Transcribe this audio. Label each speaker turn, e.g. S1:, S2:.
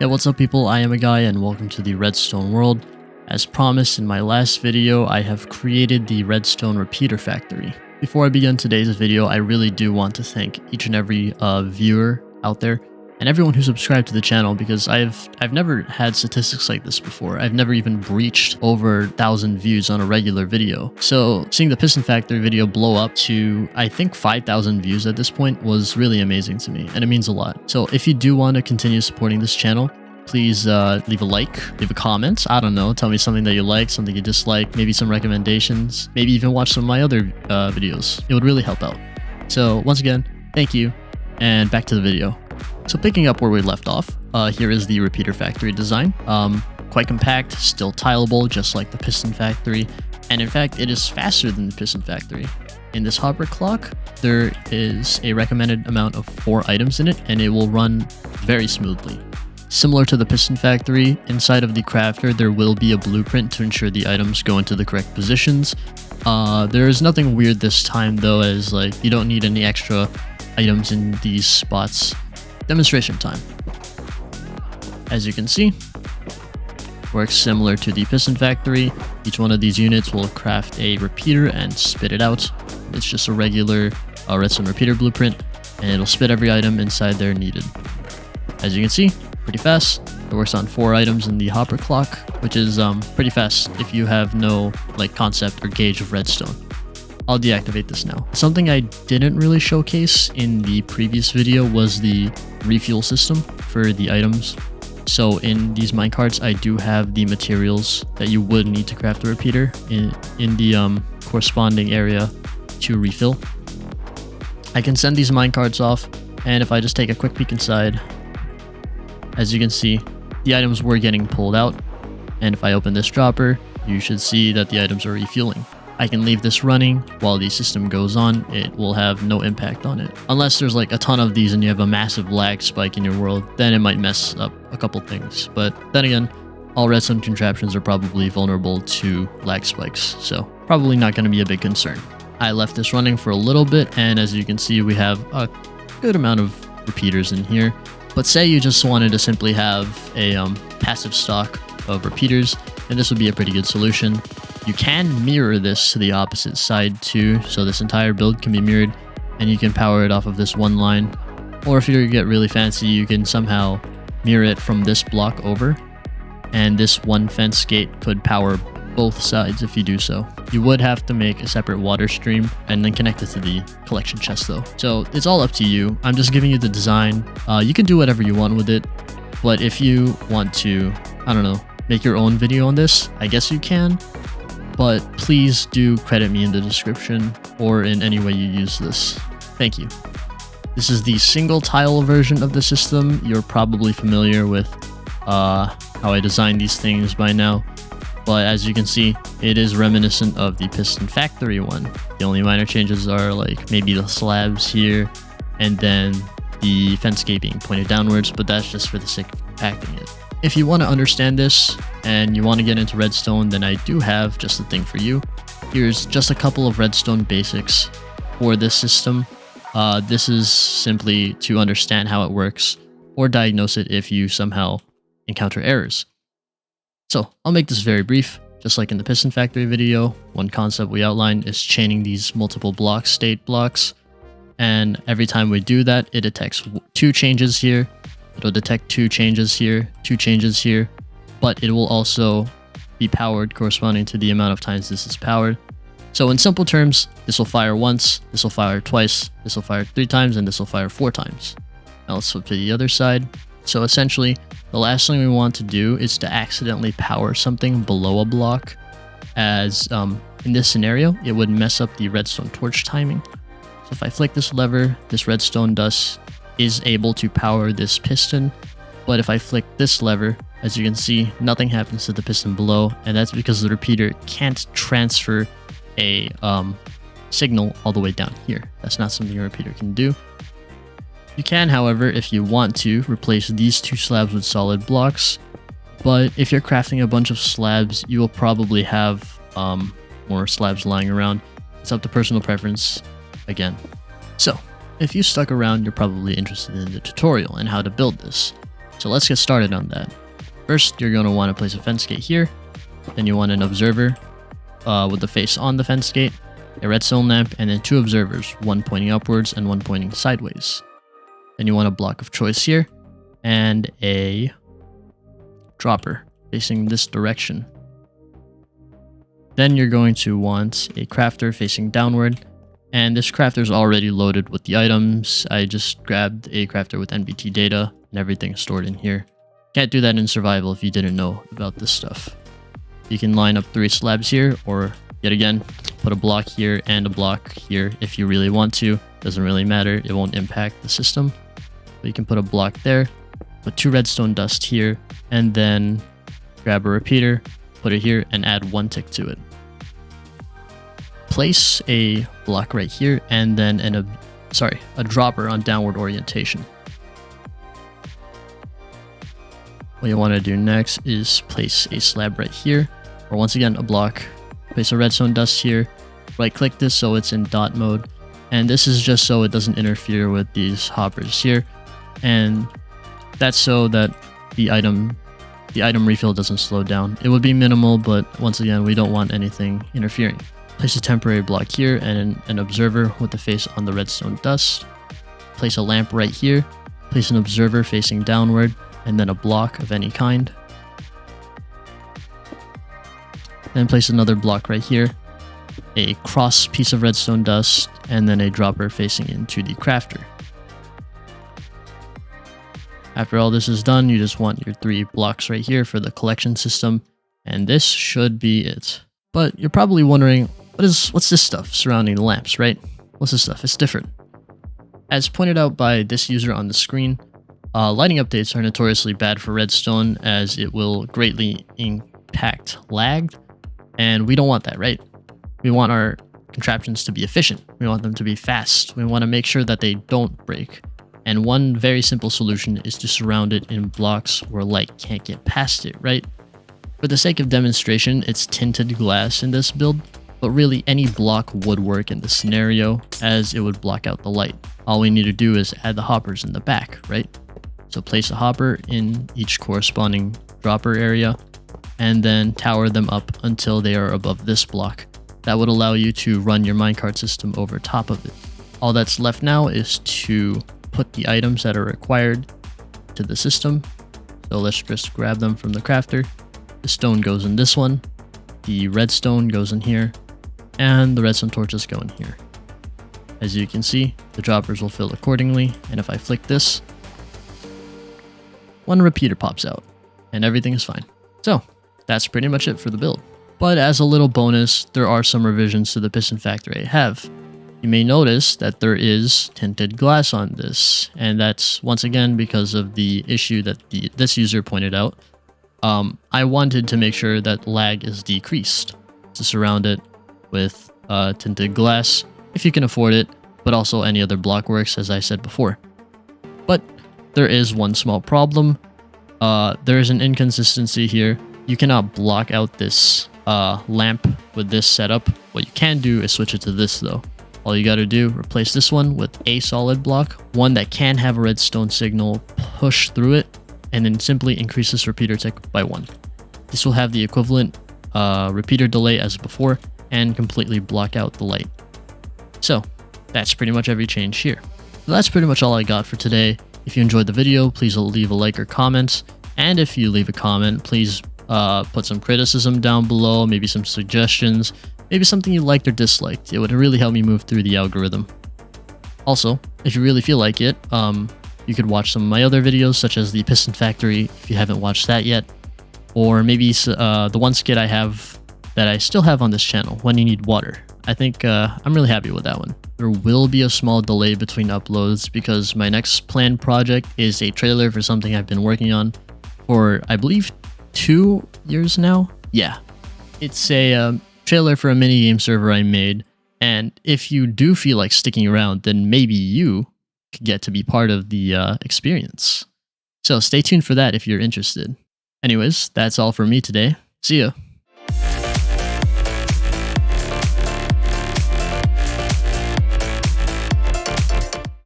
S1: Yeah, what's up people, I am a guy and welcome to the Redstone world. As promised in my last video, I have created the Redstone repeater factory. Before I begin today's video, I really do want to thank each and every viewer out there and everyone who subscribed to the channel, because I've never had statistics like this before. I've never even breached over 1,000 views on a regular video. So seeing the Piston Factory video blow up to I think 5,000 views at this point was really amazing to me, and it means a lot. So if you do want to continue supporting this channel, please leave a like, leave a comment, I don't know, tell me something that you like, something you dislike, maybe some recommendations, maybe even watch some of my other videos. It would really help out. So once again, thank you, and back to the video. So picking up where we left off, here is the repeater factory design. Quite compact, still tileable, just like the Piston Factory, and in fact it is faster than the Piston Factory. In this hopper clock, there is a recommended amount of 4 items in it, and it will run very smoothly. Similar to the Piston Factory, inside of the crafter there will be a blueprint to ensure the items go into the correct positions. There is nothing weird this time though, as like you don't need any extra items in these spots. Demonstration time. As you can see, works similar to the Piston Factory. Each one of these units will craft a repeater and spit it out. It's just a regular redstone repeater blueprint, and it'll spit every item inside there needed. As you can see, pretty fast. It works on 4 items in the hopper clock, which is pretty fast if you have no concept or gauge of redstone. I'll deactivate this now. Something I didn't really showcase in the previous video was the refuel system for the items. So in these minecarts, I do have the materials that you would need to craft a repeater in the corresponding area to refill. I can send these minecarts off, and if I just take a quick peek inside, as you can see, the items were getting pulled out, and if I open this dropper, you should see that the items are refueling. I can leave this running while the system goes on. It will have no impact on it. Unless there's like a ton of these and you have a massive lag spike in your world, then it might mess up a couple things. But then again, all redstone contraptions are probably vulnerable to lag spikes, so probably not going to be a big concern. I left this running for a little bit, and as you can see, we have a good amount of repeaters in here. But say you just wanted to simply have a passive stock of repeaters, and this would be a pretty good solution. You can mirror this to the opposite side too, so this entire build can be mirrored, and you can power it off of this one line. Or if you get really fancy, you can somehow mirror it from this block over, and this one fence gate could power both sides if you do so. You would have to make a separate water stream and then connect it to the collection chest though. So it's all up to you. I'm just giving you the design. You can do whatever you want with it, but if you want to, I don't know, make your own video on this, I guess you can. But please do credit me in the description or in any way you use this. Thank you. This is the single tile version of the system. You're probably familiar with how I designed these things by now. But as you can see, it is reminiscent of the Piston Factory one. The only minor changes are like maybe the slabs here and then the fence gate being pointed downwards, but that's just for the sake of compacting it. If you want to understand this and you want to get into redstone, then I do have just the thing for you. Here's just a couple of redstone basics for this system. This is simply to understand how it works or diagnose it if you somehow encounter errors. So I'll make this very brief. Just like in the Piston Factory video, one concept we outlined is chaining these multiple blocks, state blocks. And every time we do that, it detects 2 changes here. It'll detect 2 changes here, 2 changes here, but it will also be powered corresponding to the amount of times this is powered. So in simple terms, this will fire once, this will fire twice, this will fire 3 times, and this will fire 4 times. Now let's flip to the other side. So essentially, the last thing we want to do is to accidentally power something below a block, as in this scenario, it would mess up the redstone torch timing. So if I flick this lever, this redstone dust is able to power this piston, but if I flick this lever, as you can see, nothing happens to the piston below, and that's because the repeater can't transfer a signal all the way down here. That's not something a repeater can do. You can, however, if you want to, replace these 2 slabs with solid blocks, but if you're crafting a bunch of slabs, you will probably have more slabs lying around. It's up to personal preference again. So if you stuck around, you're probably interested in the tutorial and how to build this. So let's get started on that. First, you're going to want to place a fence gate here. Then you want an observer with the face on the fence gate, a redstone lamp, and then 2 observers, one pointing upwards and one pointing sideways. Then you want a block of choice here and a dropper facing this direction. Then you're going to want a crafter facing downward, and this crafter is already loaded with the items. I just grabbed a crafter with NBT data and everything stored in here. Can't do that in survival if you didn't know about this stuff. You can line up 3 slabs here, or yet again, put a block here and a block here if you really want to. Doesn't really matter, it won't impact the system. But you can put a block there, put 2 redstone dust here, and then grab a repeater, put it here, and add 1 tick to it. Place a block right here, and then a dropper on downward orientation. What you want to do next is place a slab right here, or once again a block. Place a redstone dust here, right click this so it's in dot mode, and this is just so it doesn't interfere with these hoppers here, and that's so that the item refill doesn't slow down. It would be minimal, but once again we don't want anything interfering. Place a temporary block here and an observer with the face on the redstone dust. Place a lamp right here. Place an observer facing downward, and then a block of any kind. Then place another block right here, a cross piece of redstone dust, and then a dropper facing into the crafter. After all this is done, you just want your 3 blocks right here for the collection system, and this should be it. But you're probably wondering, what's this stuff surrounding the lamps, right? What's this stuff? It's different. As pointed out by this user on the screen, lighting updates are notoriously bad for redstone as it will greatly impact lag, and we don't want that, right? We want our contraptions to be efficient. We want them to be fast. We want to make sure that they don't break. And one very simple solution is to surround it in blocks where light can't get past it, right? For the sake of demonstration, it's tinted glass in this build, but really any block would work in this scenario as it would block out the light. All we need to do is add the hoppers in the back, right? So place a hopper in each corresponding dropper area and then tower them up until they are above this block. That would allow you to run your minecart system over top of it. All that's left now is to put the items that are required to the system. So let's just grab them from the crafter. The stone goes in this one, the redstone goes in here, and the redstone torches go in here. As you can see, the droppers will fill accordingly, and if I flick this, 1 repeater pops out, and everything is fine. So, that's pretty much it for the build. But as a little bonus, there are some revisions to the piston factory I have. You may notice that there is tinted glass on this, and that's once again because of the issue that this user pointed out. I wanted to make sure that lag is decreased, to surround it with tinted glass if you can afford it, but also any other block works as I said before. But there is one small problem. There is an inconsistency here. You cannot block out this lamp with this setup. What you can do is switch it to this though. All you gotta do, replace this one with a solid block, one that can have a redstone signal push through it, and then simply increase this repeater tick by 1. This will have the equivalent repeater delay as before and completely block out the light. So that's pretty much every change here. So that's pretty much all I got for today. If you enjoyed the video, please leave a like or comment. And if you leave a comment, please put some criticism down below, maybe some suggestions, maybe something you liked or disliked. It would really help me move through the algorithm. Also, if you really feel like it, you could watch some of my other videos, such as the Piston Factory, if you haven't watched that yet. Or maybe the one skit I have that I still have on this channel, When You Need Water. I think I'm really happy with that one. There will be a small delay between uploads because my next planned project is a trailer for something I've been working on for, I believe, 2 years now. Yeah, it's a trailer for a minigame server I made, and if you do feel like sticking around, then maybe you could get to be part of the experience. So stay tuned for that if you're interested. Anyways, that's all for me today. See ya.